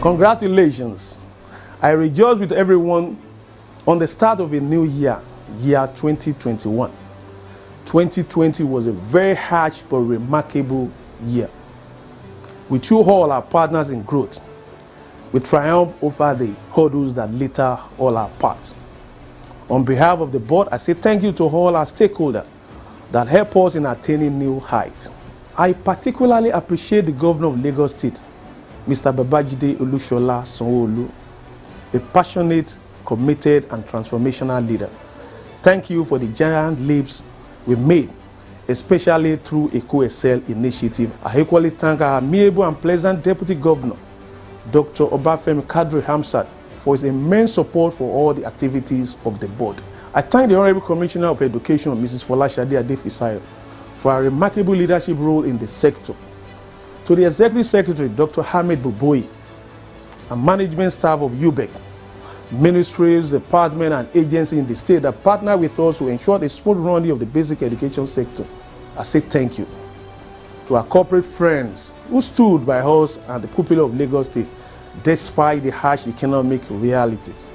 Congratulations. I rejoice with everyone on the start of a new year, year 2021. 2020 was a very harsh but remarkable year. With you all our partners in growth, we triumph over the hurdles that later all our paths. On behalf of the board, I say thank you to all our stakeholders that help us in attaining new heights. I particularly appreciate the Governor of Lagos State, Mr. Babajide Olusola Sanwo-Olu, a passionate, committed, and transformational leader. Thank you for the giant leaps we made, especially through a Co-Excel initiative. I equally thank our amiable and pleasant Deputy Governor, Dr. Obafemi Kadri Hamzat, for his immense support for all the activities of the board. I thank the Honorable Commissioner of Education, Mrs. Folashade Adefisayo, for her remarkable leadership role in the sector. To the Executive Secretary, Dr. Hamid Buboyi, and management staff of UBEC, ministries, departments, and agencies in the state that partner with us to ensure the smooth running of the basic education sector, I say thank you. To our corporate friends who stood by us and the people of Lagos State despite the harsh economic realities,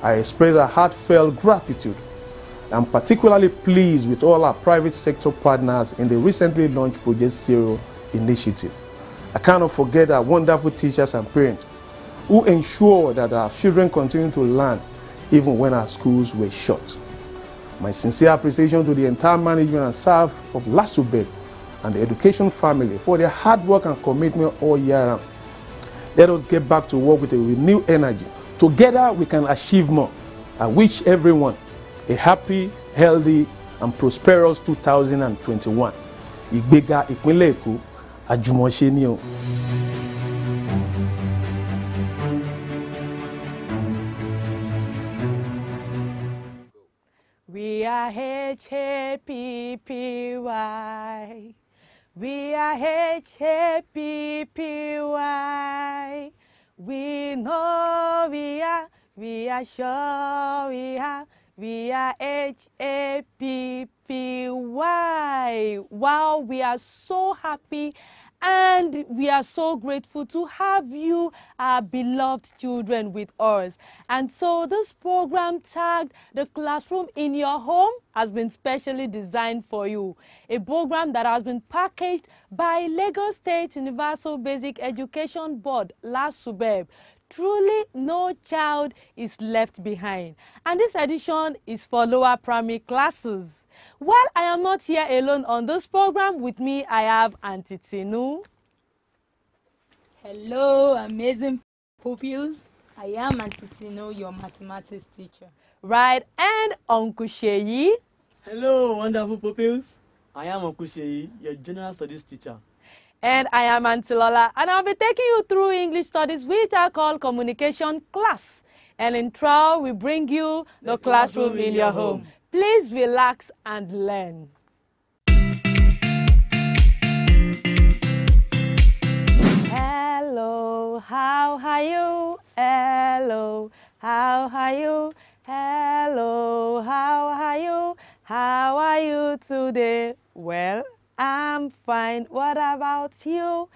I express our heartfelt gratitude. I'm particularly pleased with all our private sector partners in the recently launched Project Zero initiative. I cannot forget our wonderful teachers and parents who ensure that our children continue to learn even when our schools were shut. My sincere appreciation to the entire management and staff of LASUBEB and the education family for their hard work and commitment all year round. Let us get back to work with a renewed energy. Together we can achieve more. I wish everyone a happy, healthy, and prosperous 2021. Ìgbéga ìpínlẹ̀ Èkó, àjùmọ̀ṣe ni o. We are HAPPY. We are HAPPY. We know we are sure we are HAPPY. Wow, we are so happy and we are so grateful to have you, our beloved children, with us. And so this program tagged The Classroom in Your Home has been specially designed for you. A program that has been packaged by Lagos State Universal Basic Education Board, LASUBEB. Truly, no child is left behind. And this edition is for lower primary classes. Well, I am not here alone on this program. With me, I have Auntie Tinu. Hello, amazing pupils. I am Auntie Tinu, your mathematics teacher. Right, and Uncle Sheyi. Hello, wonderful pupils. I am Uncle Sheyi, your general studies teacher. And I am Auntie Lola, and I'll be taking you through English studies, which are called communication class. And in trial, we bring you the classroom in your home. Please relax and learn. Hello, how are you? Hello, how are you? Hello, how are you? How are you today? Well, I'm fine. What about you?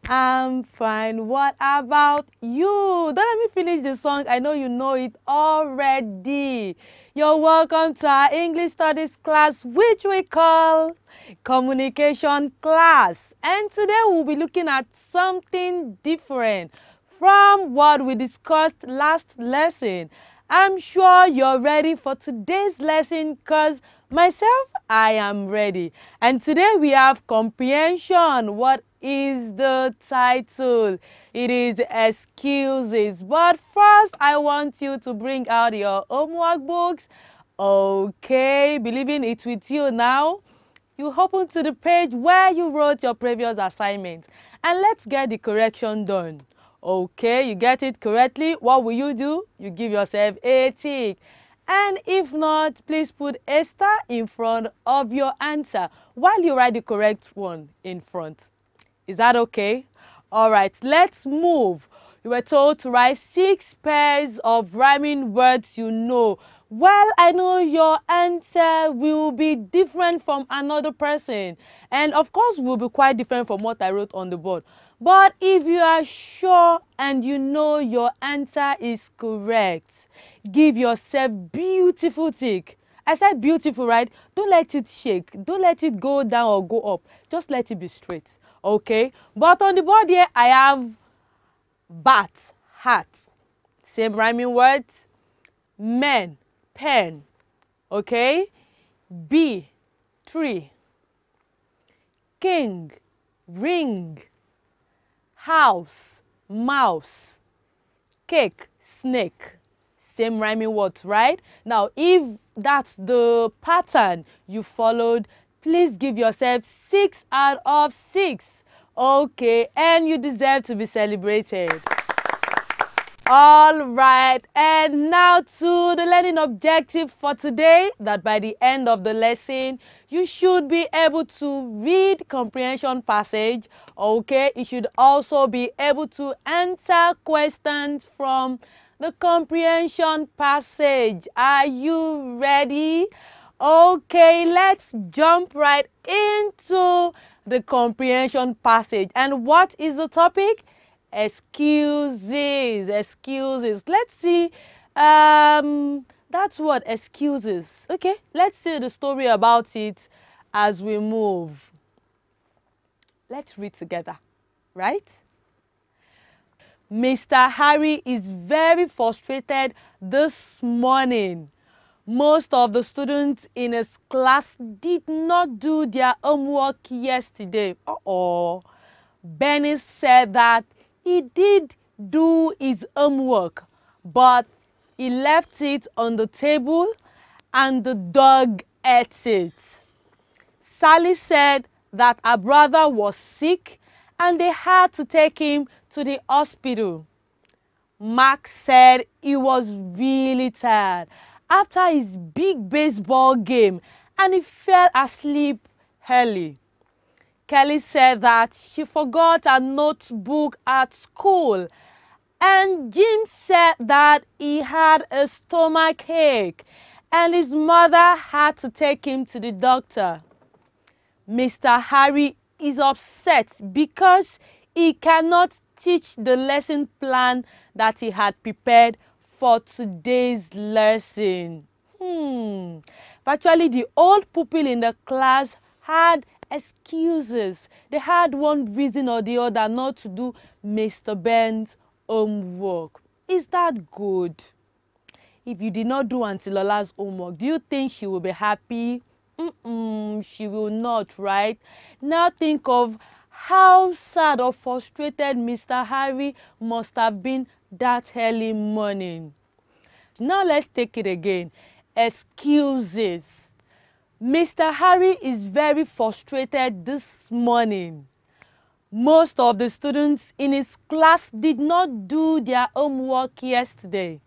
I'm fine. What about you? Don't let me finish the song. I know you know it already. You're welcome to our English studies class, which we call communication class. And today we'll be looking at something different from what we discussed last lesson. I'm sure you're ready for today's lesson because myself, I am ready. And today we have comprehension. What is the title? It is excuses. But first, I want you to bring out your homework books. Okay, believing it's with you now. You open to the page where you wrote your previous assignment. And let's get the correction done. Okay, you get it correctly. What will you do? You give yourself a tick. And if not, please put a star in front of your answer while you write the correct one in front. Is that okay? All right, let's move. You were told to write 6 pairs of rhyming words you know. Well, I know your answer will be different from another person. And of course, will be quite different from what I wrote on the board. But if you are sure and you know your answer is correct, give yourself beautiful tick. I said beautiful, right? Don't let it shake. Don't let it go down or go up. Just let it be straight. Okay? But on the board here, I have bat, hat. Same rhyming words. Men, pen. Okay? Bee, tree. King, ring. House, mouse. Cake, snake. Same rhyming words, right? Now, if that's the pattern you followed, please give yourself 6 out of 6. Okay, and you deserve to be celebrated. All right, and now to the learning objective for today, that by the end of the lesson, you should be able to read comprehension passage. Okay, you should also be able to answer questions from the comprehension passage. Are you ready? Okay, let's jump right into the comprehension passage. And what is the topic? Excuses. Let's see. That's what excuses. Okay, let's see the story about it as we move. Let's read together, right? Mr. Harry is very frustrated this morning. Most of the students in his class did not do their homework yesterday. Benny said that he did do his homework, but he left it on the table and the dog ate it. Sally said that her brother was sick and they had to take him to the hospital. Mark said he was really tired after his big baseball game and he fell asleep early. Kelly said that she forgot her notebook at school, and Jim said that he had a stomach ache and his mother had to take him to the doctor. Mr. Harry is upset because he cannot teach the lesson plan that he had prepared for today's lesson. Actually, the old pupil in the class had excuses. They had one reason or the other not to do Mr. Ben's homework. Is that good? If you did not do Auntie Lola's homework, do you think she will be happy? She will not, right? Now think of how sad or frustrated Mr. Harry must have been that early morning. Now let's take it again. Excuses. Mr. Harry is very frustrated this morning. Most of the students in his class did not do their homework yesterday.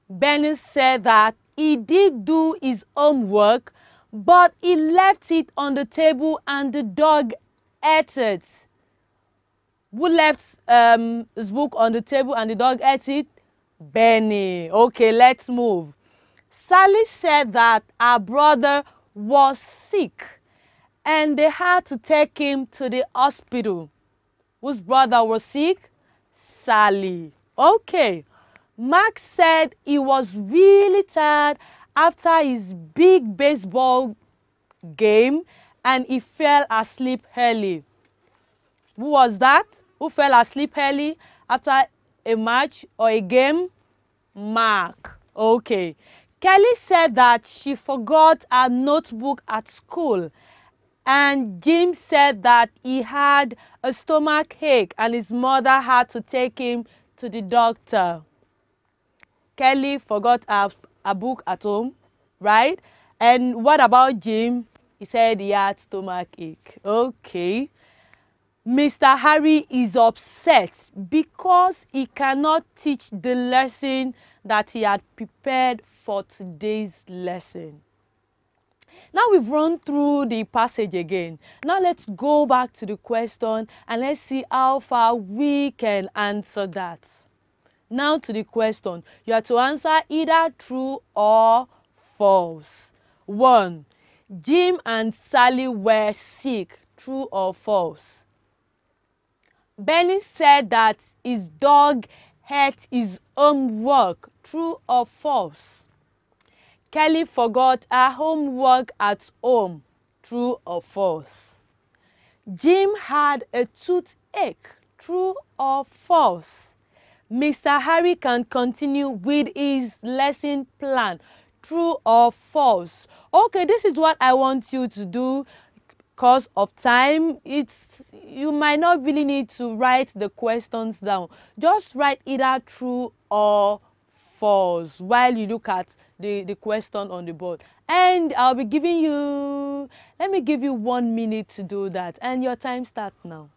Benny said that he did do his homework, but he left it on the table and the dog ate it. Who left his book on the table and the dog ate it? Benny. Okay, let's move. Sally said that her brother was sick and they had to take him to the hospital. Whose brother was sick? Sally. Okay. Mark said he was really tired after his big baseball game and he fell asleep early. Who was that? Who fell asleep early after a match or a game? Mark. Okay. Kelly said that she forgot her notebook at school, and Jim said that he had a stomach ache and his mother had to take him to the doctor. Kelly forgot her book at home, right? And what about Jim? He said he had stomach ache. Okay. Mr. Harry is upset because he cannot teach the lesson that he had prepared for today's lesson. Now we've run through the passage again. Now let's go back to the question and let's see how far we can answer that. Now to the question. You have to answer either true or false. 1. Jim and Sally were sick. True or false? Benny said that his dog ate his homework. True or false? Kelly forgot her homework at home. True or false? Jim had a toothache. True or false? Mr. Harry can continue with his lesson plan. True or false? Okay, this is what I want you to do. Because of time, you might not really need to write the questions down. Just write either true or false while you look at the question on the board. And I'll be giving you, let me give you 1 minute to do that. And your time starts now.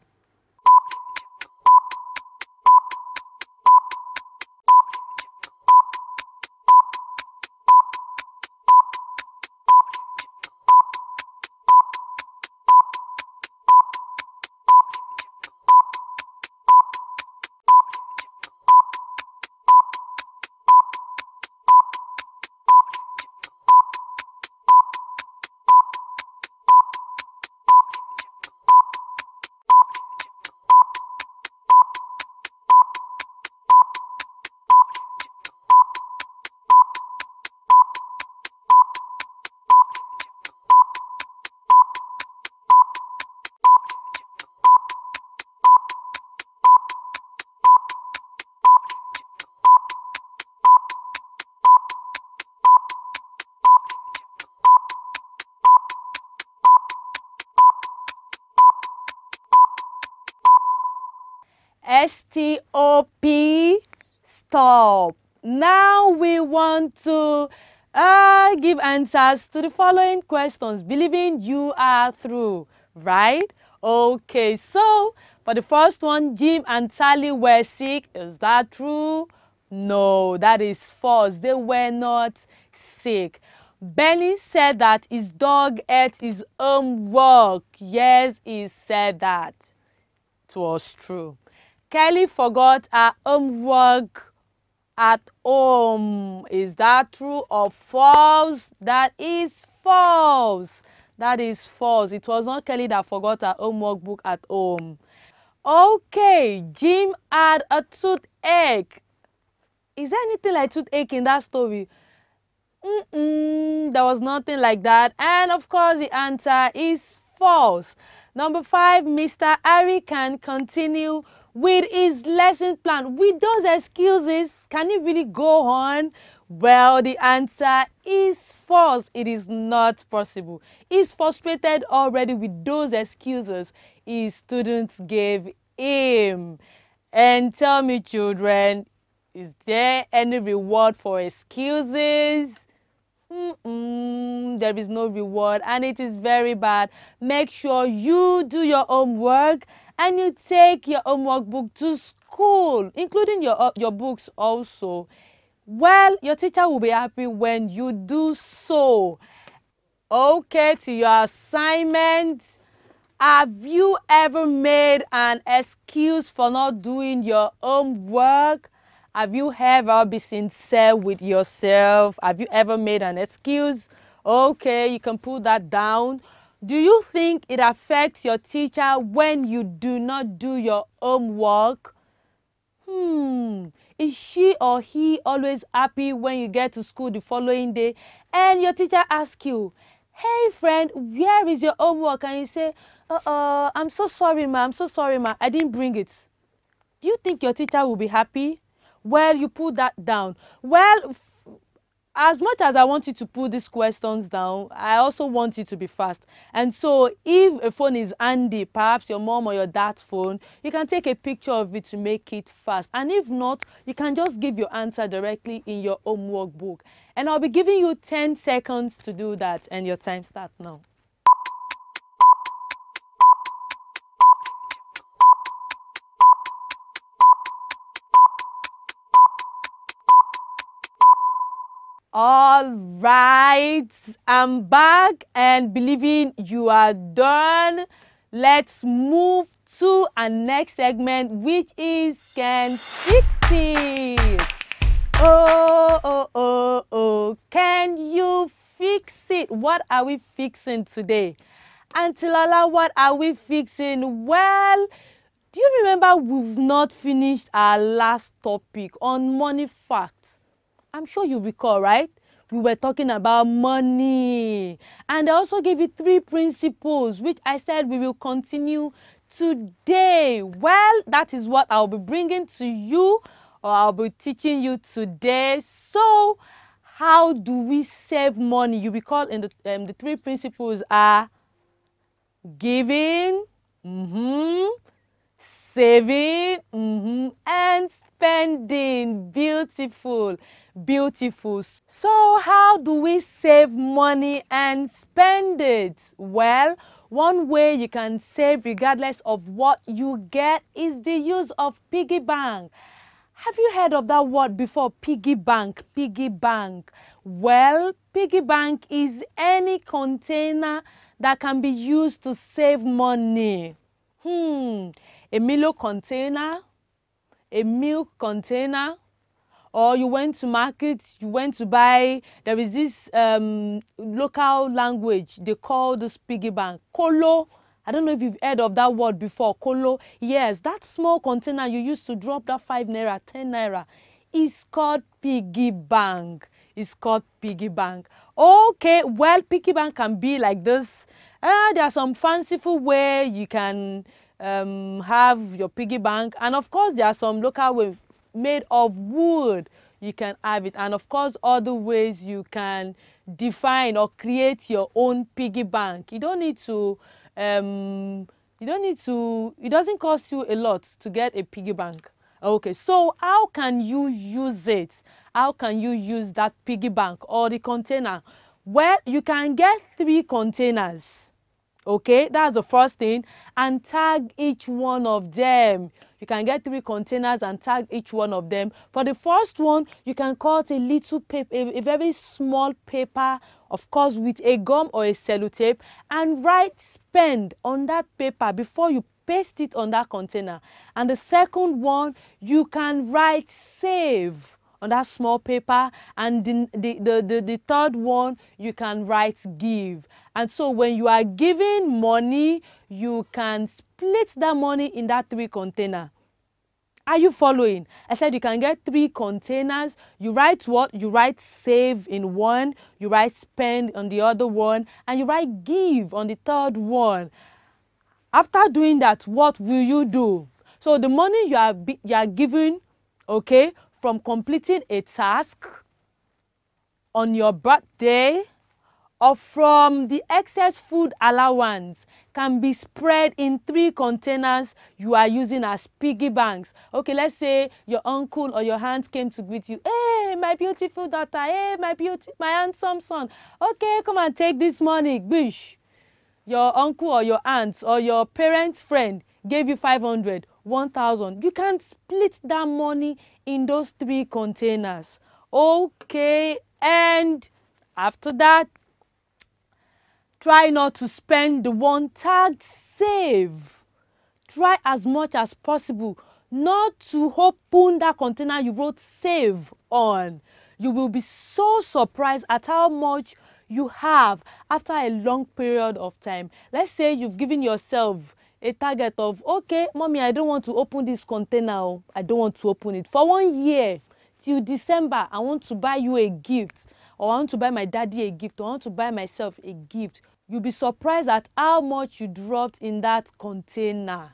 S-T-O-P, stop. Now we want to give answers to the following questions, believing you are through, right? Okay, so for the first one, Jim and Sally were sick. Is that true? No, that is false. They were not sick. Benny said that his dog ate his homework. Yes, he said that. It was true. Kelly forgot her homework at home. Is that true or false? That is false. That is false. It was not Kelly that forgot her homework book at home. Okay, Jim had a toothache. Is there anything like toothache in that story? There was nothing like that. And of course, the answer is false. Number 5, Mr. Harry can continue with his lesson plan. With those excuses, can he really go on? Well, the answer is false. It is not possible. He's frustrated already with those excuses his students gave him. And tell me, children, is there any reward for excuses? There is no reward, and it is very bad. Make sure you do your homework and you take your homework book to school, including your books also. Well, your teacher will be happy when you do so. Okay, to your assignment. Have you ever made an excuse for not doing your homework? Have you ever been sincere with yourself? Have you ever made an excuse? Okay, you can put that down. Do you think it affects your teacher when you do not do your homework? Is she or he always happy when you get to school the following day and your teacher asks you, "Hey friend, where is your homework?" And you say, "I'm so sorry ma, I'm so sorry ma, I didn't bring it." Do you think your teacher will be happy? Well, you put that down. Well, as much as I want you to put these questions down, I also want you to be fast. And so if a phone is handy, perhaps your mom or your dad's phone, you can take a picture of it to make it fast. And if not, you can just give your answer directly in your homework book. And I'll be giving you 10 seconds to do that, and your time starts now. All right, I'm back and believing you are done. Let's move to our next segment, which is Can Fix It. Oh, can you fix it? What are we fixing today? Auntie Lala, what are we fixing? Well, Do you remember we've not finished our last topic on money facts? I'm sure you recall, right? We were talking about money. And I also gave you 3 principles, which I said we will continue today. Well, that is what I'll be bringing to you, or I'll be teaching you today. So, how do we save money? You recall in the 3 principles are giving, saving, and spending. Beautiful, beautiful. So how do we save money and spend it? Well, one way you can save regardless of what you get is the use of piggy bank. Have you heard of that word before? Piggy bank, piggy bank. Well, piggy bank is any container that can be used to save money. A Milo container, a milk container, or you went to market, you went to buy, there is this local language, they call this piggy bank, kolo. I don't know if you've heard of that word before, kolo. Yes, that small container you used to drop that 5 naira, 10 naira is called piggy bank. It's called piggy bank. Okay, well, piggy bank can be like this. There are some fanciful way you can have your piggy bank, and of course there are some local way made of wood you can have it, and of course other ways you can define or create your own piggy bank. You don't need to it doesn't cost you a lot to get a piggy bank. Okay, so how can you use it? How can you use that piggy bank or the container? Well, you can get 3 containers. Okay, that's the first thing, and tag each one of them. You can get 3 containers and tag each one of them. For the first one, you can cut a little paper, a very small paper, of course with a gum or a sellotape, and write spend on that paper before you paste it on that container. And the second one, you can write save on that small paper, and the third one you can write give. And so when you are giving money, you can split that money in that 3 container. Are you following? I said you can get 3 containers. You write what? You write save in one, you write spend on the other one, and you write give on the third one. After doing that, what will you do? So the money you are given, okay, from completing a task on your birthday or from the excess food allowance can be spread in 3 containers you are using as piggy banks. Okay, let's say your uncle or your aunt came to greet you. Hey, my beautiful daughter. Hey, my handsome son. Okay, come and take this money. Bish. Your uncle or your aunt or your parent's friend gave you 500, 1,000. You can split that money in those 3 containers. Okay, and after that, try not to spend the one tagged save. Try as much as possible not to open that container you wrote save on. You will be so surprised at how much you have after a long period of time. Let's say you've given yourself a target of, okay, mommy, I don't want to open this container. I don't want to open it. For 1 year, till December, I want to buy you a gift. Or I want to buy my daddy a gift. Or I want to buy myself a gift. You'll be surprised at how much you dropped in that container.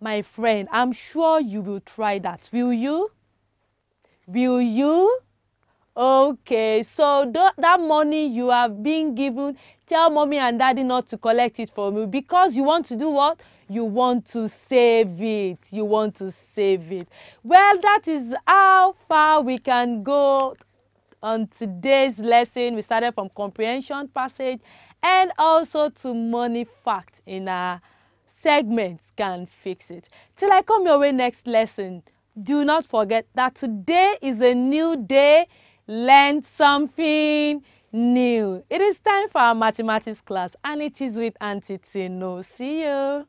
My friend, I'm sure you will try that. Will you? Will you? Okay, so that money you have been given, tell mommy and daddy not to collect it from you, because you want to do what? You want to save it. You want to save it. Well, that is how far we can go on today's lesson. We started from comprehension passage and also to money fact in our segments Can Fix It. Till I come your way next lesson, do not forget that today is a new day. Learn something new. It is time for our mathematics class, and it is with Auntie Tino. See you.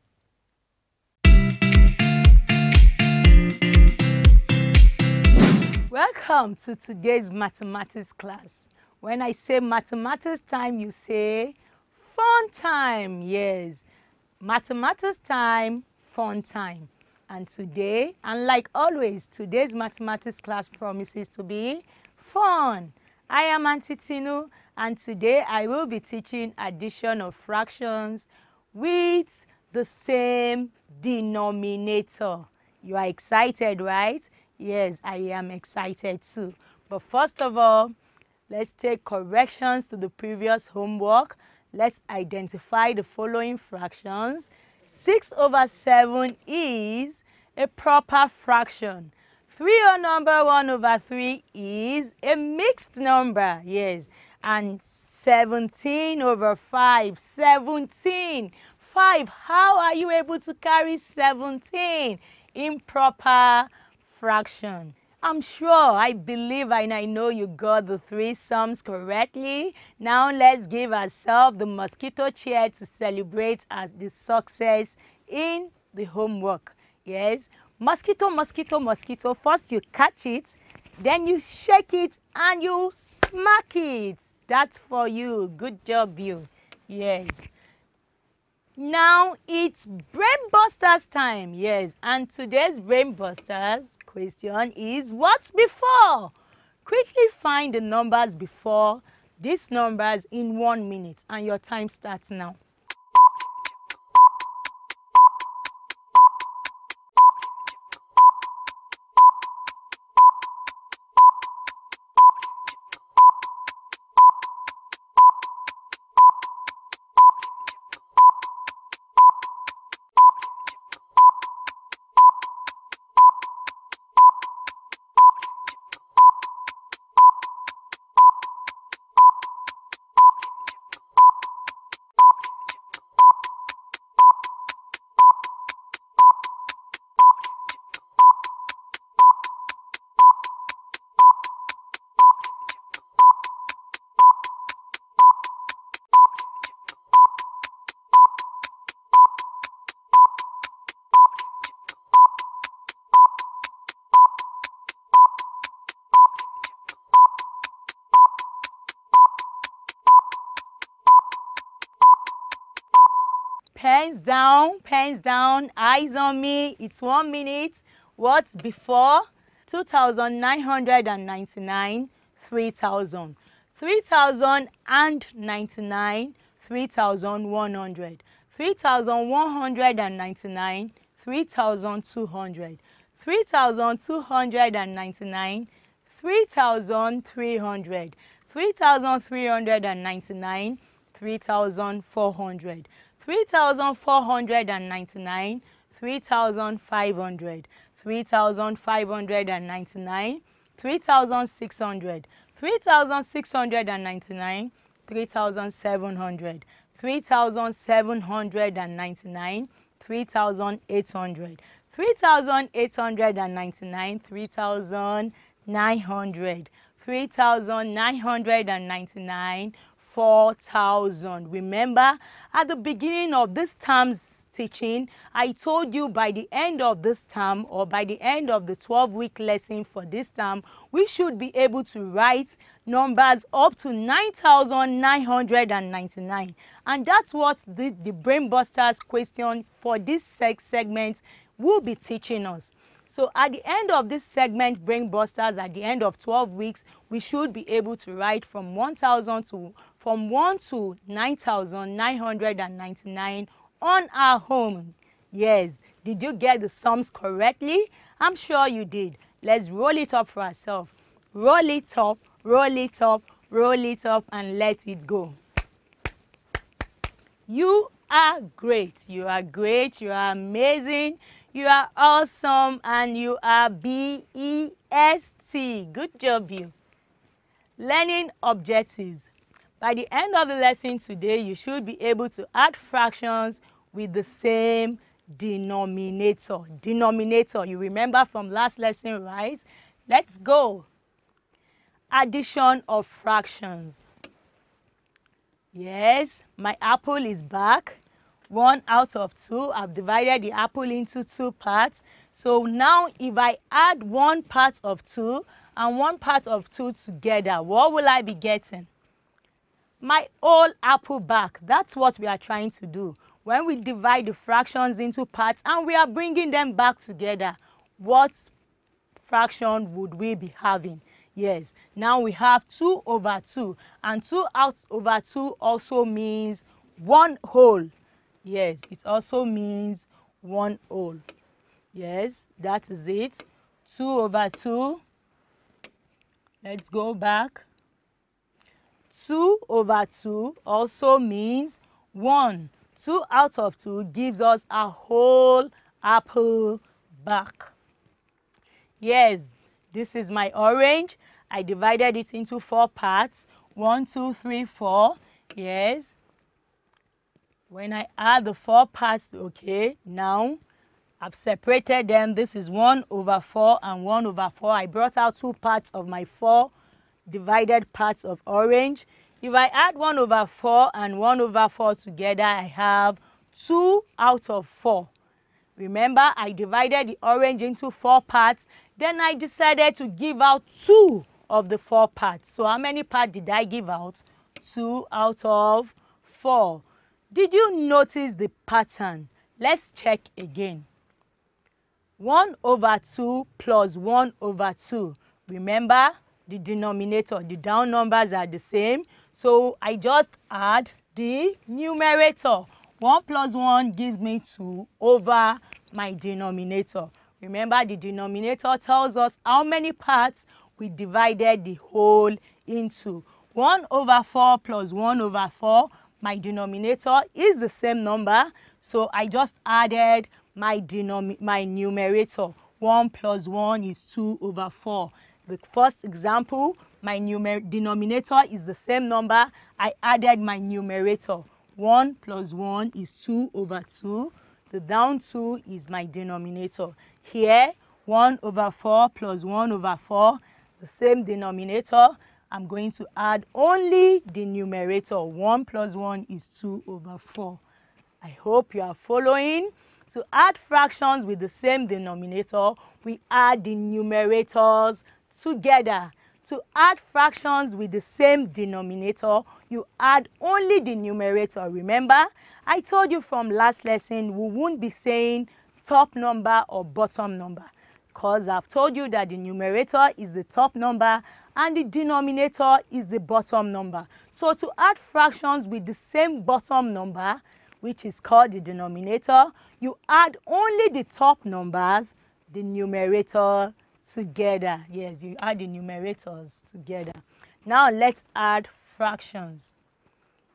Welcome to today's mathematics class. When I say mathematics time, you say fun time. Yes, mathematics time, fun time. And today, and like always, today's mathematics class promises to be fun. I am Auntie Tinu, and today I will be teaching addition of fractions with the same denominator. You are excited, right? Yes, I am excited too. But first of all, let's take corrections to the previous homework. Let's identify the following fractions. 6/7 is a proper fraction. 3 whole number 1/3 is a mixed number, yes. And 17/5, 17. 5, how are you able to carry 17? Improper fraction. I'm sure, I believe, and I know you got the 3 sums correctly. Now let's give ourselves the mosquito cheer to celebrate as the success in the homework. Yes, mosquito, mosquito, mosquito. First you catch it, then you shake it and you smack it. That's for you. Good job, you. Yes. Now it's Brain Busters time, yes, and today's Brain Busters question is what's before? Quickly find the numbers before these numbers in 1 minute, and your time starts now. Pens down, eyes on me. It's 1 minute. What's before? 2,999, 3,000. 3,099, 3,100. 3,199, 3,200. 3,299, 3,300. 3,399, 3,400. 3,499, 3,500, 3,599, 3,600, 3,699, 3,700, 3,799, 3,800, 3,899, 3,900, 3,999, 4,000. Remember, at the beginning of this term's teaching, I told you by the end of this term, or by the end of the 12-week lesson for this term, we should be able to write numbers up to 9,999. And that's what the Brain Busters question for this segment will be teaching us. So at the end of this segment, Brain Busters, at the end of 12 weeks, we should be able to write from 1 to 9,999 on our home. Yes, did you get the sums correctly? I'm sure you did. Let's roll it up for ourselves. Roll it up, roll it up, roll it up, and let it go. You are great. You are great. You are amazing. You are awesome, and you are BEST. Good job, you. Learning objectives. By the end of the lesson today, you should be able to add fractions with the same denominator. Denominator, you remember from last lesson, right? Let's go. Addition of fractions. Yes, my apple is back. 1 out of 2. I've divided the apple into 2 parts. So now if I add 1 part of 2 and 1 part of 2 together, what will I be getting? My whole apple back. That's what we are trying to do. when we divide the fractions into parts and we are bringing them back together, what fraction would we be having? Yes, now we have 2 over 2, and 2 out over 2 also means 1 whole. Yes, it also means 1 whole. Yes, that is it. 2 over 2. Let's go back. 2 over 2 also means 1. 2 out of 2 gives us a whole apple back. Yes, this is my orange. I divided it into 4 parts. 1, 2, 3, 4. Yes. When I add the 4 parts, okay, now I've separated them. This is 1 over 4 and 1 over 4. I brought out 2 parts of my 4 divided parts of orange. If I add 1 over 4 and 1 over 4 together, I have 2 out of 4. Remember, I divided the orange into 4 parts. Then I decided to give out 2 of the 4 parts. So how many parts did I give out? 2 out of 4. Did you notice the pattern? Let's check again. 1 over 2 plus 1 over 2. Remember, the denominator, the down numbers are the same. So I just add the numerator. 1 plus 1 gives me 2 over my denominator. Remember, the denominator tells us how many parts we divided the whole into. 1 over 4 plus 1 over 4, my denominator is the same number. So I just added my numerator. 1 plus 1 is 2 over 4. The first example, my denominator is the same number. I added my numerator. 1 plus 1 is 2 over 2. The down 2 is my denominator. Here, 1 over 4 plus 1 over 4, the same denominator. I'm going to add only the numerator. 1 plus 1 is 2 over 4. I hope you are following. To add fractions with the same denominator, we add the numerators together. To add fractions with the same denominator, you add only the numerator. Remember, I told you from last lesson we won't be saying top number or bottom number, because I've told you that the numerator is the top number and the denominator is the bottom number. So to add fractions with the same bottom number, which is called the denominator, you add only the top numbers, the numerator together. Yes, you add the numerators together. Now let's add fractions.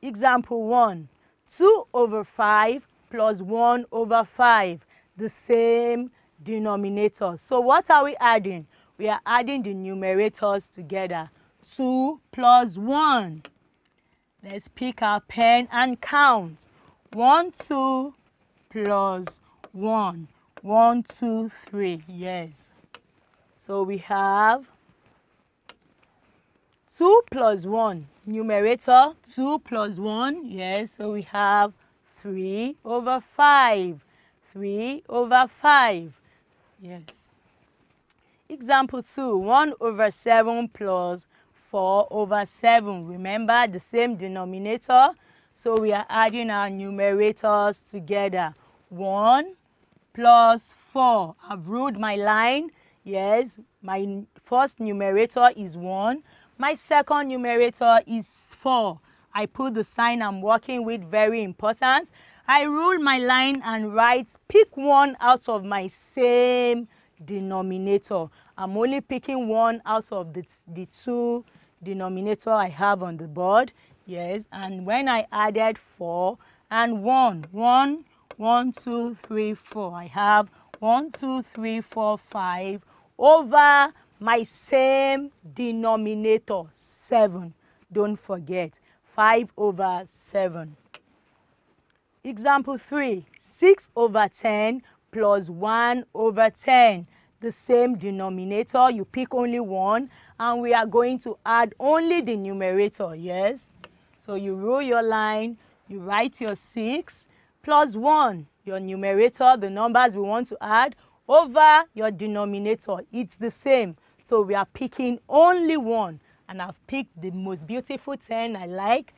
Example 1, 2 over 5 plus 1 over 5, the same denominator. So what are we adding? We are adding the numerators together. 2 plus 1. Let's pick our pen and count. 1, 2 plus 1. 1, 2, 3. Yes. So we have 2 plus 1. Numerator, 2 plus 1. Yes, so we have 3 over 5. 3 over 5. Yes. Example 2, 1 over 7 plus 4 over 7. Remember, the same denominator. So we are adding our numerators together. 1 plus 4. I've ruled my line. Yes, my first numerator is 1. My second numerator is 4. I put the sign I'm working with, very important. I rule my line and write, pick 1 out of my same denominator. I'm only picking 1 out of the 2 denominator I have on the board. Yes, and when I added 4 and 1, 1, 1, 2, 3, 4, I have 1, 2, 3, 4, 5 over my same denominator, 7. Don't forget, 5 over 7. Example 3, 6 over 10 plus 1 over 10. The same denominator, you pick only 1, and we are going to add only the numerator, yes? So you rule your line, you write your 6 plus 1, your numerator, the numbers we want to add, over your denominator. It's the same. So we are picking only 1, and I've picked the most beautiful 10 I like.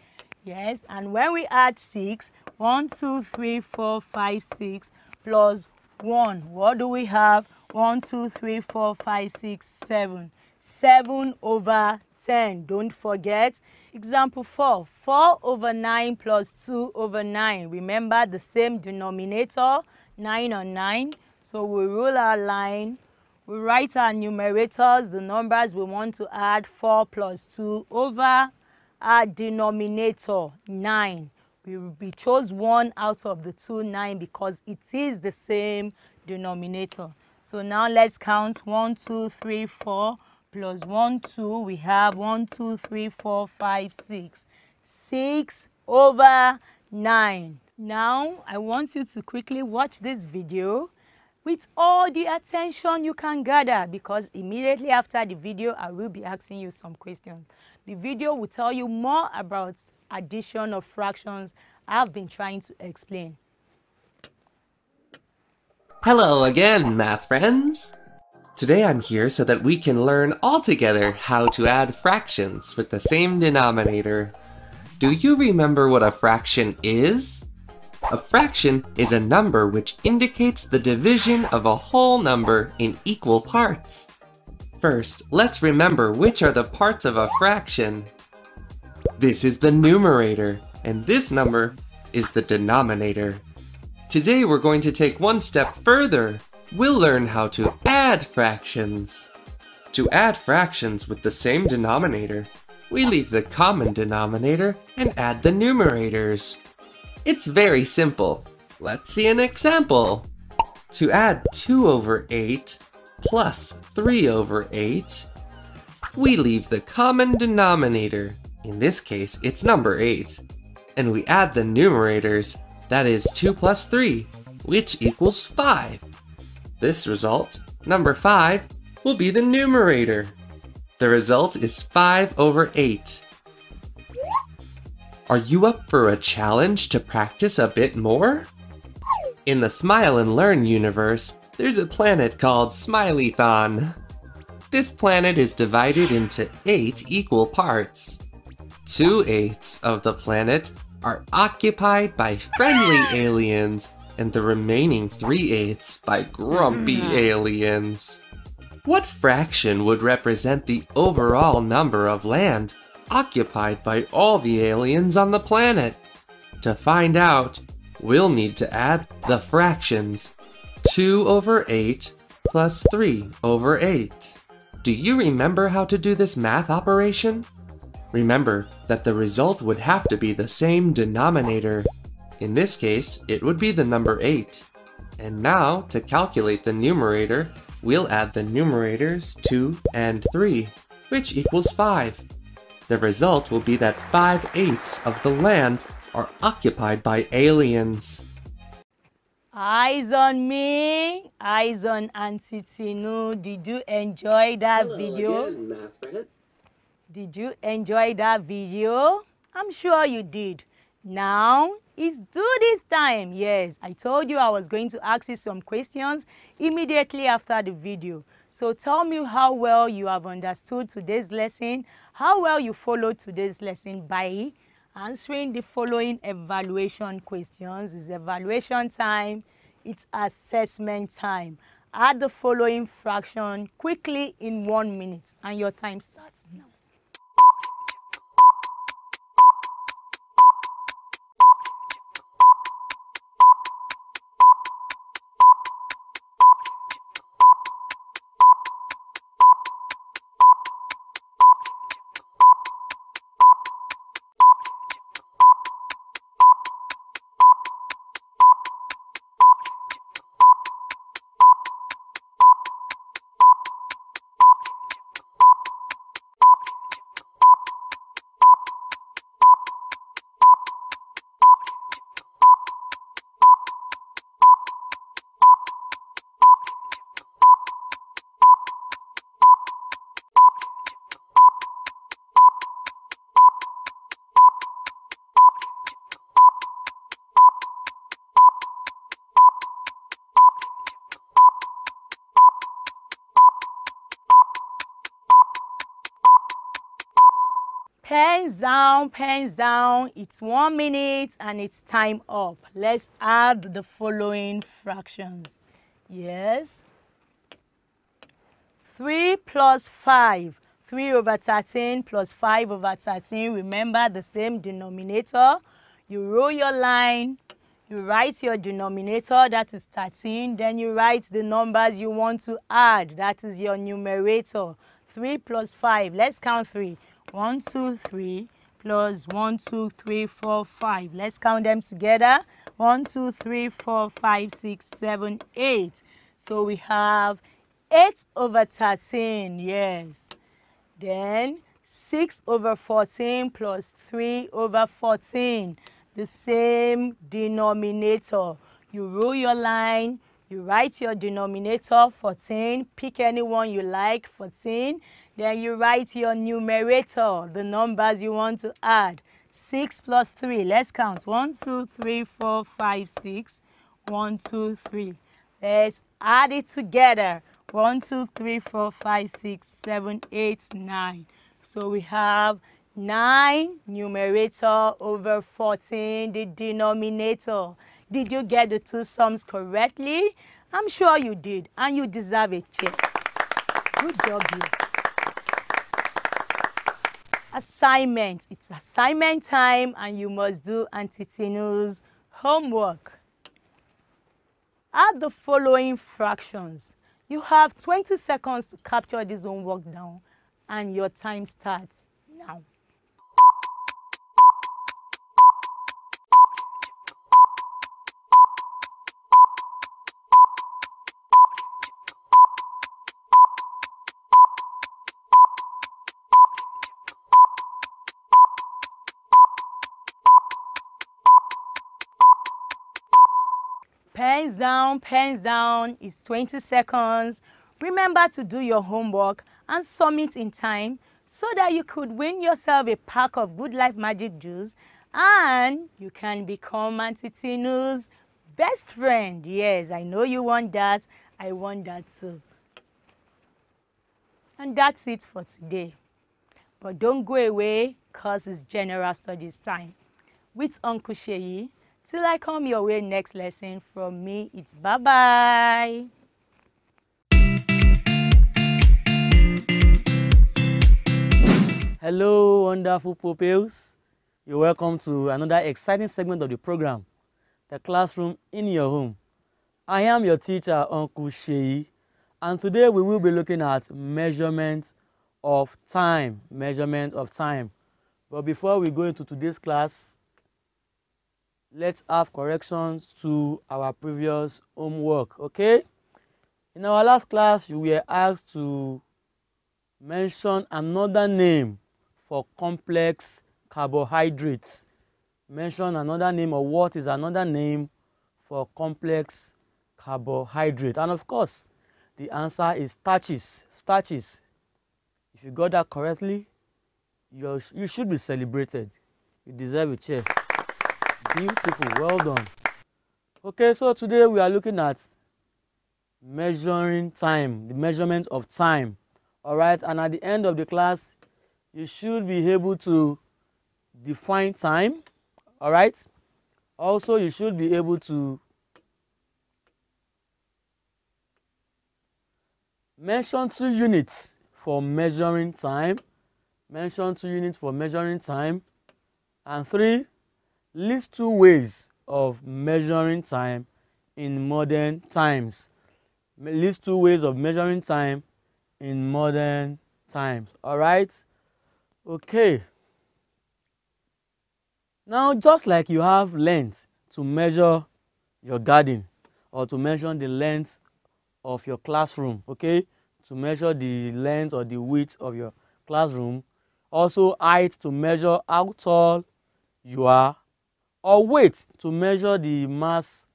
Yes, and when we add 6, 1, 2, 3, 4, 5, 6 plus 1. What do we have? 1, 2, 3, 4, 5, 6, 7. 7 over 10. Don't forget. Example 4. 4 over 9 plus 2 over 9. Remember the same denominator, 9 on 9. So we rule our line. We write our numerators, the numbers we want to add, 4 plus 2 over our denominator, 9. We chose 1 out of the 2, 9, because it is the same denominator. So now let's count 1, 2, 3, 4 plus 1, 2. We have 1, 2, 3, 4, 5, 6. 6 over 9. Now I want you to quickly watch this video with all the attention you can gather, because immediately after the video, I will be asking you some questions. The video will tell you more about addition of fractions I've been trying to explain. Hello again, math friends! Today I'm here so that we can learn all together how to add fractions with the same denominator. Do you remember what a fraction is? A fraction is a number which indicates the division of a whole number in equal parts. First, let's remember which are the parts of a fraction. This is the numerator, and this number is the denominator. Today we're going to take one step further. We'll learn how to add fractions. To add fractions with the same denominator, we leave the common denominator and add the numerators. It's very simple. Let's see an example. To add 2 over 8 plus 3 over 8, we leave the common denominator, in this case it's number 8, and we add the numerators, that is 2 plus 3, which equals 5. This result, number 5, will be the numerator. The result is 5 over 8. Are you up for a challenge to practice a bit more? In the Smile and Learn universe, there's a planet called Smileython. This planet is divided into 8 equal parts. 2/8 of the planet are occupied by friendly aliens, and the remaining 3/8 by grumpy aliens. What fraction would represent the overall number of land occupied by all the aliens on the planet? To find out, we'll need to add the fractions 2 over 8 plus 3 over 8. Do you remember how to do this math operation? Remember that the result would have to be the same denominator. In this case, it would be the number 8. And now, to calculate the numerator, we'll add the numerators 2 and 3, which equals 5. The result will be that 5/8 of the land are occupied by aliens. Eyes on me, eyes on Auntie Tinu. Did you enjoy that video? Again, math friend. Did you enjoy that video? I'm sure you did. Now, it's do this time. Yes, I told you I was going to ask you some questions immediately after the video. So tell me how well you have understood today's lesson, how well you followed today's lesson by answering the following evaluation questions. It's evaluation time, it's assessment time. Add the following fraction quickly in 1 minute, and your time starts now. Pens down, pens down. It's 1 minute and it's time up. Let's add the following fractions. Yes. 3 plus 5. 3 over 13 plus 5 over 13. Remember the same denominator. You roll your line. You write your denominator, that is 13. Then you write the numbers you want to add. That is your numerator. 3 plus 5. Let's count 3. 1, 2, 3 plus 1, 2, 3, 4, 5. Let's count them together. 1, 2, 3, 4, 5, 6, 7, 8. So we have 8 over 13, yes. Then 6 over 14 plus 3 over 14. The same denominator. You rule your line. You write your denominator, 14. Pick any one you like, 14. Then you write your numerator, the numbers you want to add. 6 plus 3. Let's count. 1, 2, 3, 4, 5, 6. 1, 2, 3. Let's add it together. 1, 2, 3, 4, 5, 6, 7, 8, 9. So we have 9 numerator over 14, the denominator. Did you get the two sums correctly? I'm sure you did, and you deserve a check. Good job here. Assignment. It's assignment time, and you must do Auntie Tinu's homework. Add the following fractions. You have 20 seconds to capture this homework down, and your time starts now. Pens down, pens down. It's 20 seconds. Remember to do your homework and submit in time so that you could win yourself a pack of Good Life Magic Juice and you can become Auntie Tinu's best friend. Yes, I know you want that. I want that too. And that's it for today. But don't go away because it's General Studies time with Uncle Sheyi. Till I come your way next lesson, from me, it's bye-bye. Hello, wonderful pupils. You're welcome to another exciting segment of the program, the classroom in your home. I am your teacher, Uncle Sheyi, and today we will be looking at measurement of time. Measurement of time. But before we go into today's class, let's have corrections to our previous homework, okay? In our last class, you were asked to mention another name for complex carbohydrates. Mention another name, or what is another name for complex carbohydrate. And of course, the answer is starches. Starches. If you got that correctly, you should be celebrated. You deserve a cheer. Beautiful, well done. Okay, so today we are looking at measuring time, the measurement of time. All right, and at the end of the class, you should be able to define time. All right. Also, you should be able to mention 2 units for measuring time. Mention 2 units for measuring time. And 3, list 2 ways of measuring time in modern times. List 2 ways of measuring time in modern times. All right? Okay. Now, just like you have length to measure your garden, or to measure the length of your classroom, okay? To measure the length or the width of your classroom. Also, height to measure how tall you are, or weight to measure the mass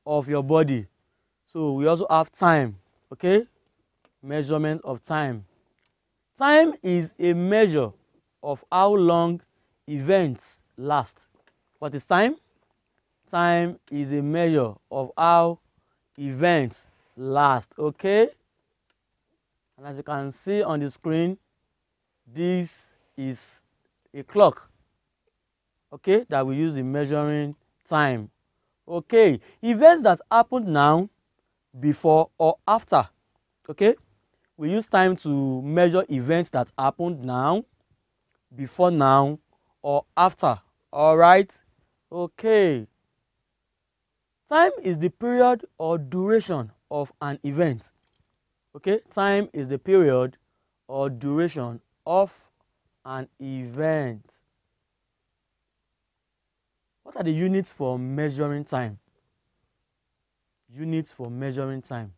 of your body. So we also have time, okay? Measurement of time. Time is a measure of how long events last. What is time? Time is a measure of how events last, okay? And as you can see on the screen, this is a clock, okay, that we use in measuring time. Okay, events that happened now, before or after. Okay, we use time to measure events that happened now, before now, or after. All right. Okay, time is the period or duration of an event. Okay, time is the period or duration of an event. What are the units for measuring time? Units for measuring time.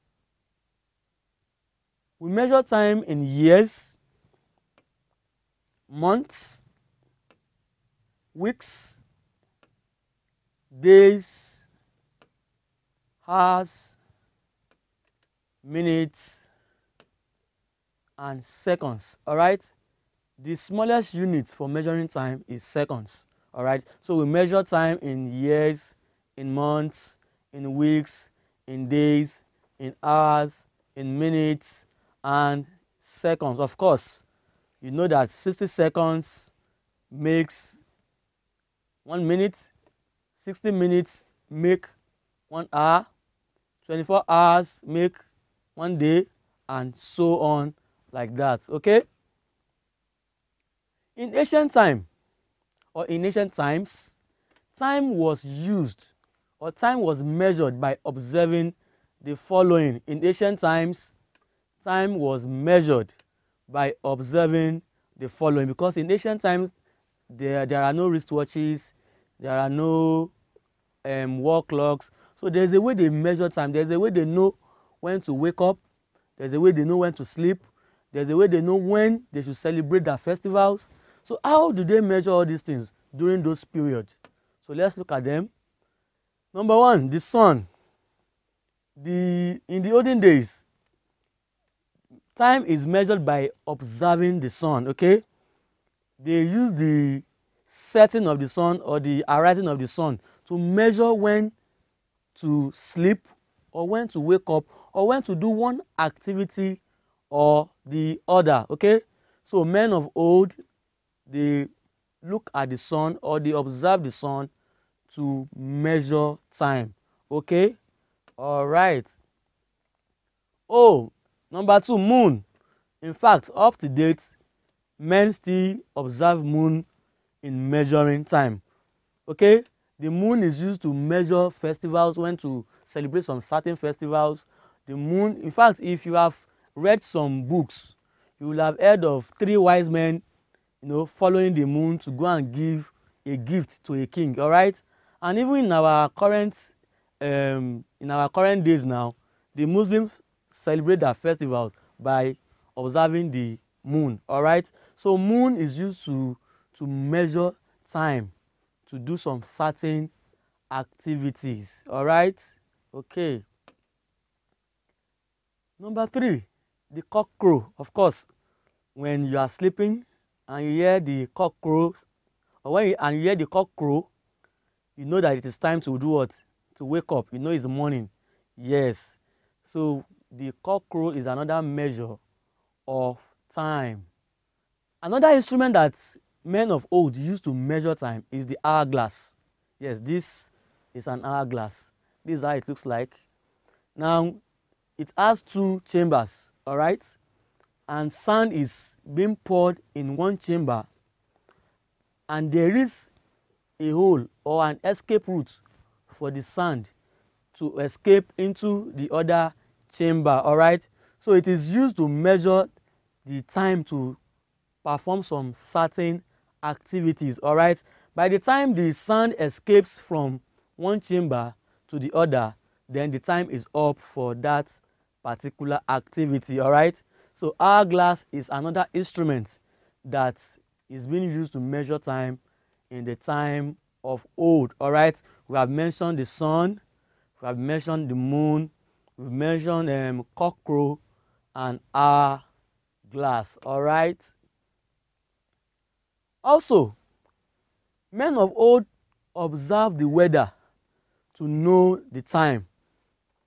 We measure time in years, months, weeks, days, hours, minutes, and seconds. All right. The smallest unit for measuring time is seconds. All right. So we measure time in years, in months, in weeks, in days, in hours, in minutes, and seconds. Of course, you know that 60 seconds makes 1 minute, 60 minutes make 1 hour, 24 hours make 1 day, and so on like that. Okay? In ancient time, or in ancient times, time was used, or time was measured by observing the following. In ancient times, time was measured by observing the following, because in ancient times there are no wristwatches, there are no wall clocks. So there's a way they measure time. There's a way they know when to wake up. There's a way they know when to sleep. There's a way they know when they should celebrate their festivals. So how do they measure all these things during those periods? So let's look at them. Number one, the sun. In the olden days, time is measured by observing the sun. Okay, they use the setting of the sun or the arising of the sun to measure when to sleep, or when to wake up, or when to do one activity or the other. Okay, so men of old, they look at the sun, or they observe the sun to measure time. Okay, all right. Oh, number two, moon. In fact, up to date, men still observe moon in measuring time. Okay, the moon is used to measure festivals, when to celebrate some certain festivals. The moon, in fact, if you have read some books, you will have heard of 3 wise men, following the moon to go and give a gift to a king. All right, and even in our current days now, the Muslims celebrate their festivals by observing the moon. All right, so moon is used to measure time, to do some certain activities. All right, okay. Number 3, the cock crow. Of course, when you are sleeping and you hear the cock crow, or you hear the cock crow, you know that it is time to do what? To wake up. You know it's morning. Yes. So the cock crow is another measure of time. Another instrument that men of old used to measure time is the hourglass. Yes, this is an hourglass. This is how it looks like. Now, it has 2 chambers, all right? And sand is being poured in one chamber, and there is a hole or an escape route for the sand to escape into the other chamber. All right, so it is used to measure the time to perform some certain activities. All right, by the time the sand escapes from one chamber to the other, then the time is up for that particular activity. All right, so hourglass is another instrument that is being used to measure time in the time of old. All right, we have mentioned the sun, we have mentioned the moon, we've mentioned cockcrow and hourglass. All right, also men of old observed the weather to know the time.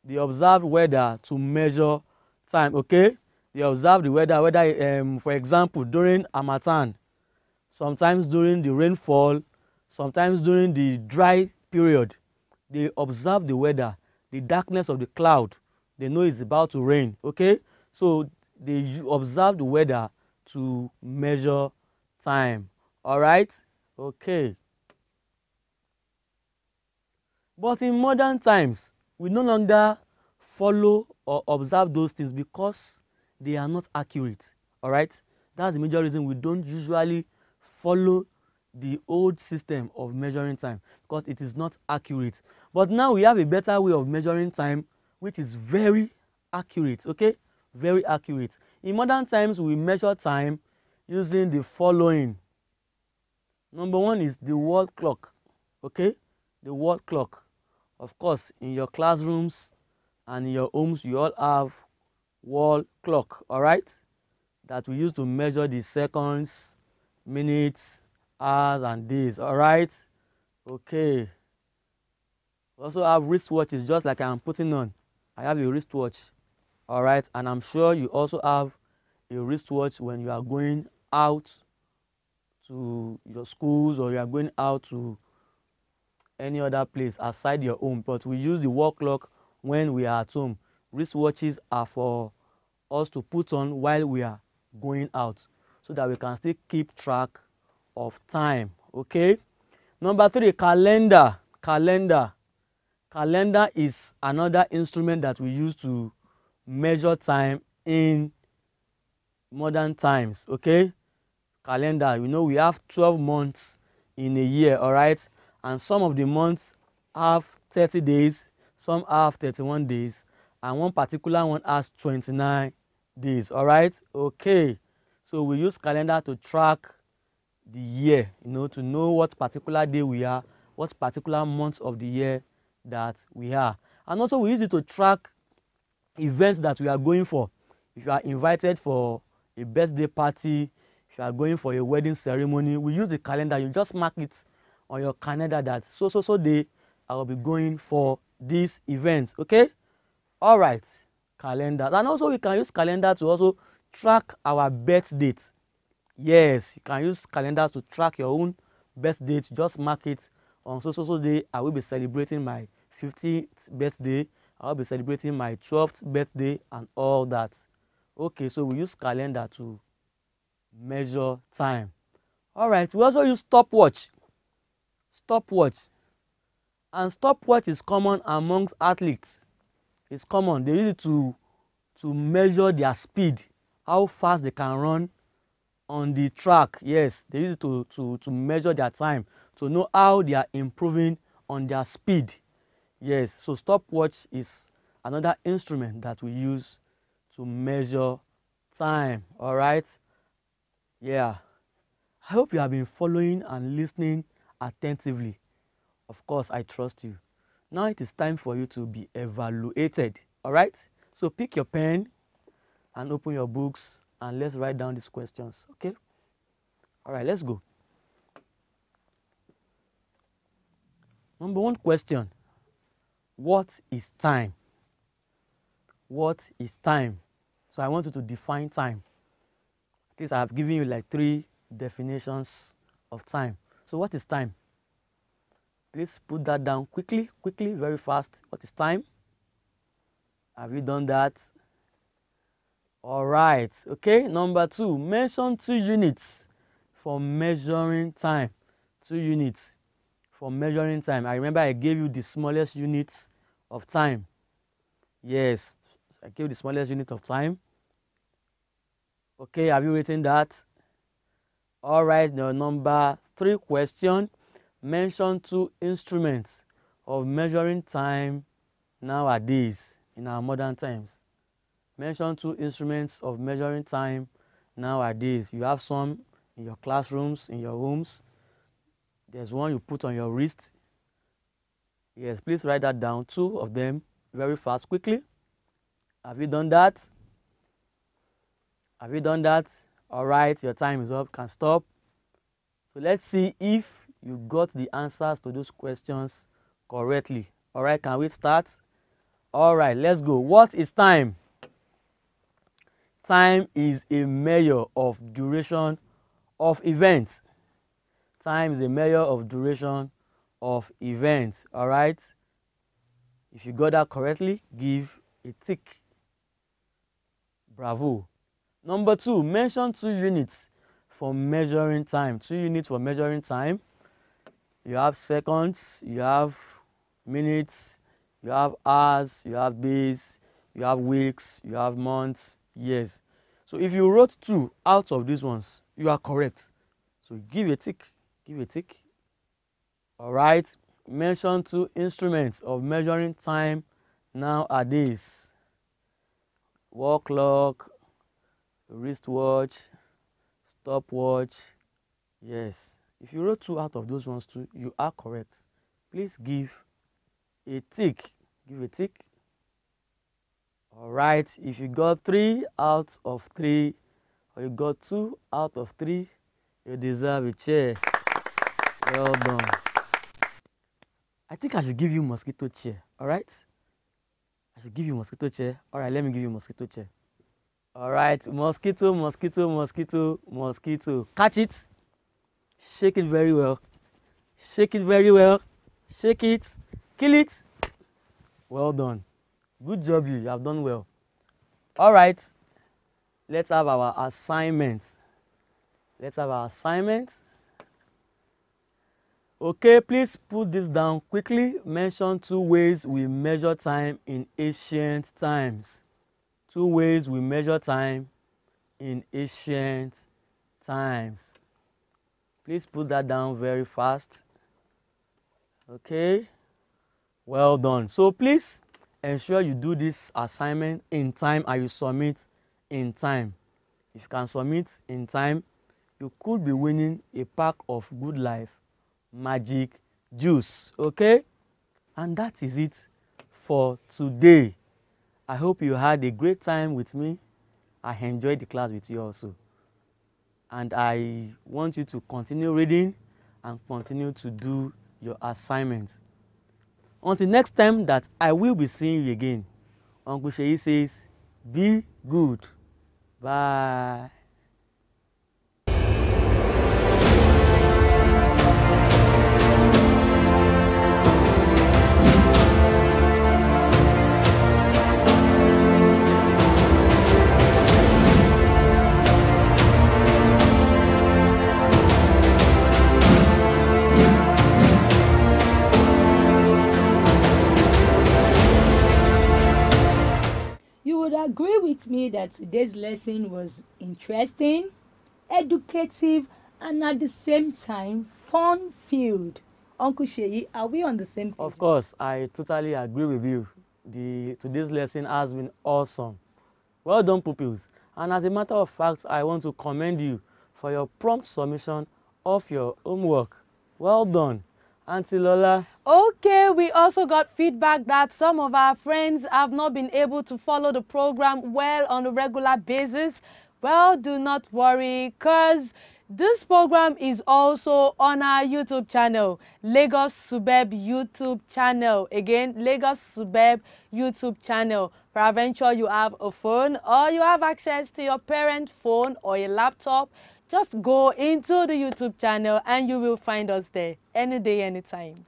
They observed weather to measure time. Okay, they observed the weather, for example, during Harmattan, sometimes during the rainfall, sometimes during the dry period. They observe the weather, the darkness of the cloud. They know it's about to rain, okay? So they observe the weather to measure time, all right? Okay. But in modern times, we no longer follow or observe those things because they are not accurate, all right? That's the major reason we don't usually follow the old system of measuring time, because it is not accurate. But now we have a better way of measuring time, which is very accurate, okay? Very accurate. In modern times, we measure time using the following. Number one is the wall clock, okay? The wall clock. Of course, in your classrooms and in your homes, you all have wall clock, all right? That we use to measure the seconds, minutes, hours, and days, all right? Okay. We also have wristwatches, just like I'm putting on. I have a wristwatch, all right? And I'm sure you also have a wristwatch when you are going out to your schools or you are going out to any other place aside your home. But we use the wall clock when we are at home. Wristwatches are for us to put on while we are going out so that we can still keep track of time, okay? Number three, calendar. Calendar is another instrument that we use to measure time in modern times, okay? Calendar, you know, we have 12 months in a year, all right? And some of the months have 30 days, some have 31 days, and one particular one has 29 days, all right? Okay, so we use calendar to track the year, you know, to know what particular day we are, what particular month of the year that we are. And also we use it to track events that we are going for. If you are invited for a birthday party, if you are going for a wedding ceremony, we use the calendar. You just mark it on your calendar that so day I will be going for this event, okay? All right, calendar. And also we can use calendar to also track our birth date. Yes, you can use calendars to track your own birth date. Just mark it on so day I will be celebrating my 50th birthday, I will be celebrating my 12th birthday and all that. Okay, so we use calendar to measure time. All right, we also use stopwatch. Stopwatch. And stopwatch is common amongst athletes. It's common. They use it to measure their speed, how fast they can run on the track. Yes, they use it to measure their time, to know how they are improving on their speed. Yes, so stopwatch is another instrument that we use to measure time, all right? Yeah, I hope you have been following and listening attentively. Of course, I trust you. Now it is time for you to be evaluated, all right? So pick your pen and open your books and let's write down these questions, okay? All right, let's go. Number one question, what is time? What is time? So I want you to define time. At least I have given you like 3 definitions of time. So what is time? Please put that down quickly, very fast. What is time? Have you done that? All right, okay. Number 2, mention 2 units for measuring time. 2 units for measuring time. I remember I gave you the smallest units of time. Yes, I gave you the smallest unit of time. Okay, have you written that? All right, now number 3 question. Mention 2 instruments of measuring time nowadays in our modern times. Mention 2 instruments of measuring time nowadays. You have some in your classrooms, in your homes. There's one you put on your wrist. Yes, please write that down. 2 of them, very fast, quickly. Have you done that? Have you done that? All right, your time is up. Can stop. So let's see if you got the answers to those questions correctly. All right, can we start? All right, let's go. What is time? Time is a measure of duration of events. Time is a measure of duration of events. All right. If you got that correctly, give a tick. Bravo. Number 2, mention 2 units for measuring time. 2 units for measuring time. You have seconds, you have minutes, you have hours, you have days, you have weeks, you have months, years. So if you wrote 2 out of these ones, you are correct. So give a tick, give a tick. All right. Mention 2 instruments of measuring time nowadays. Wall clock, wristwatch, stopwatch. Yes. If you wrote 2 out of those ones too, you are correct. Please give a tick. Give a tick. All right. If you got 3 out of 3, or you got 2 out of 3, you deserve a chair. Well done. I think I should give you mosquito chair. All right. I should give you mosquito chair. All right. Let me give you mosquito chair. All right. Mosquito, mosquito, mosquito, mosquito. Catch it. Shake it very well. Shake it very well. Shake it. Kill it. Well done. Good job, you. You have done well. All right. Let's have our assignment. Let's have our assignment. Okay, please put this down quickly. Mention 2 ways we measure time in ancient times. 2 ways we measure time in ancient times. Please put that down very fast. Okay. Well done. So please ensure you do this assignment in time and you submit in time. If you can submit in time, you could be winning a pack of Good Life Magic Juice. Okay. And that is it for today. I hope you had a great time with me. I enjoyed the class with you also. And I want you to continue reading and continue to do your assignments. Until next time that I will be seeing you again, Uncle Sheyi says, be good. Bye. Agree with me that today's lesson was interesting, educative, and at the same time fun-filled. Uncle Sheyi, are we on the same page? Of course, I totally agree with you. Today's lesson has been awesome. Well done, pupils. And as a matter of fact, I want to commend you for your prompt submission of your homework. Well done. Auntie Lola. Okay, we also got feedback that some of our friends have not been able to follow the program well on a regular basis. Well, do not worry, because this program is also on our YouTube channel, Lagos Subeb YouTube channel. Again, Lagos Subeb YouTube channel. Peradventure you have a phone or you have access to your parent phone or a laptop, just go into the YouTube channel and you will find us there any day, anytime.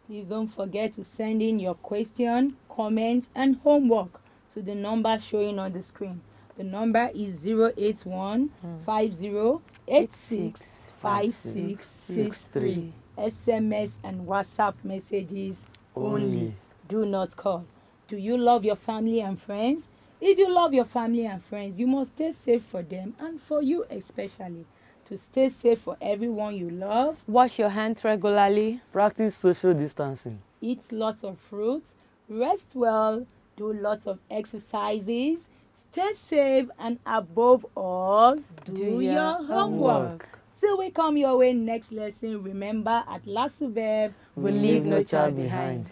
Please don't forget to send in your question, comments, and homework to the number showing on the screen. The number is 081 5086 5663. SMS and WhatsApp messages only. Do not call. Do you love your family and friends? If you love your family and friends, you must stay safe for them and for you especially. To stay safe for everyone you love. Wash your hands regularly. Practice social distancing. Eat lots of fruits. Rest well. Do lots of exercises. Stay safe and above all, do your homework. Till we come your way next lesson, remember at LASUBEB, we leave no child behind.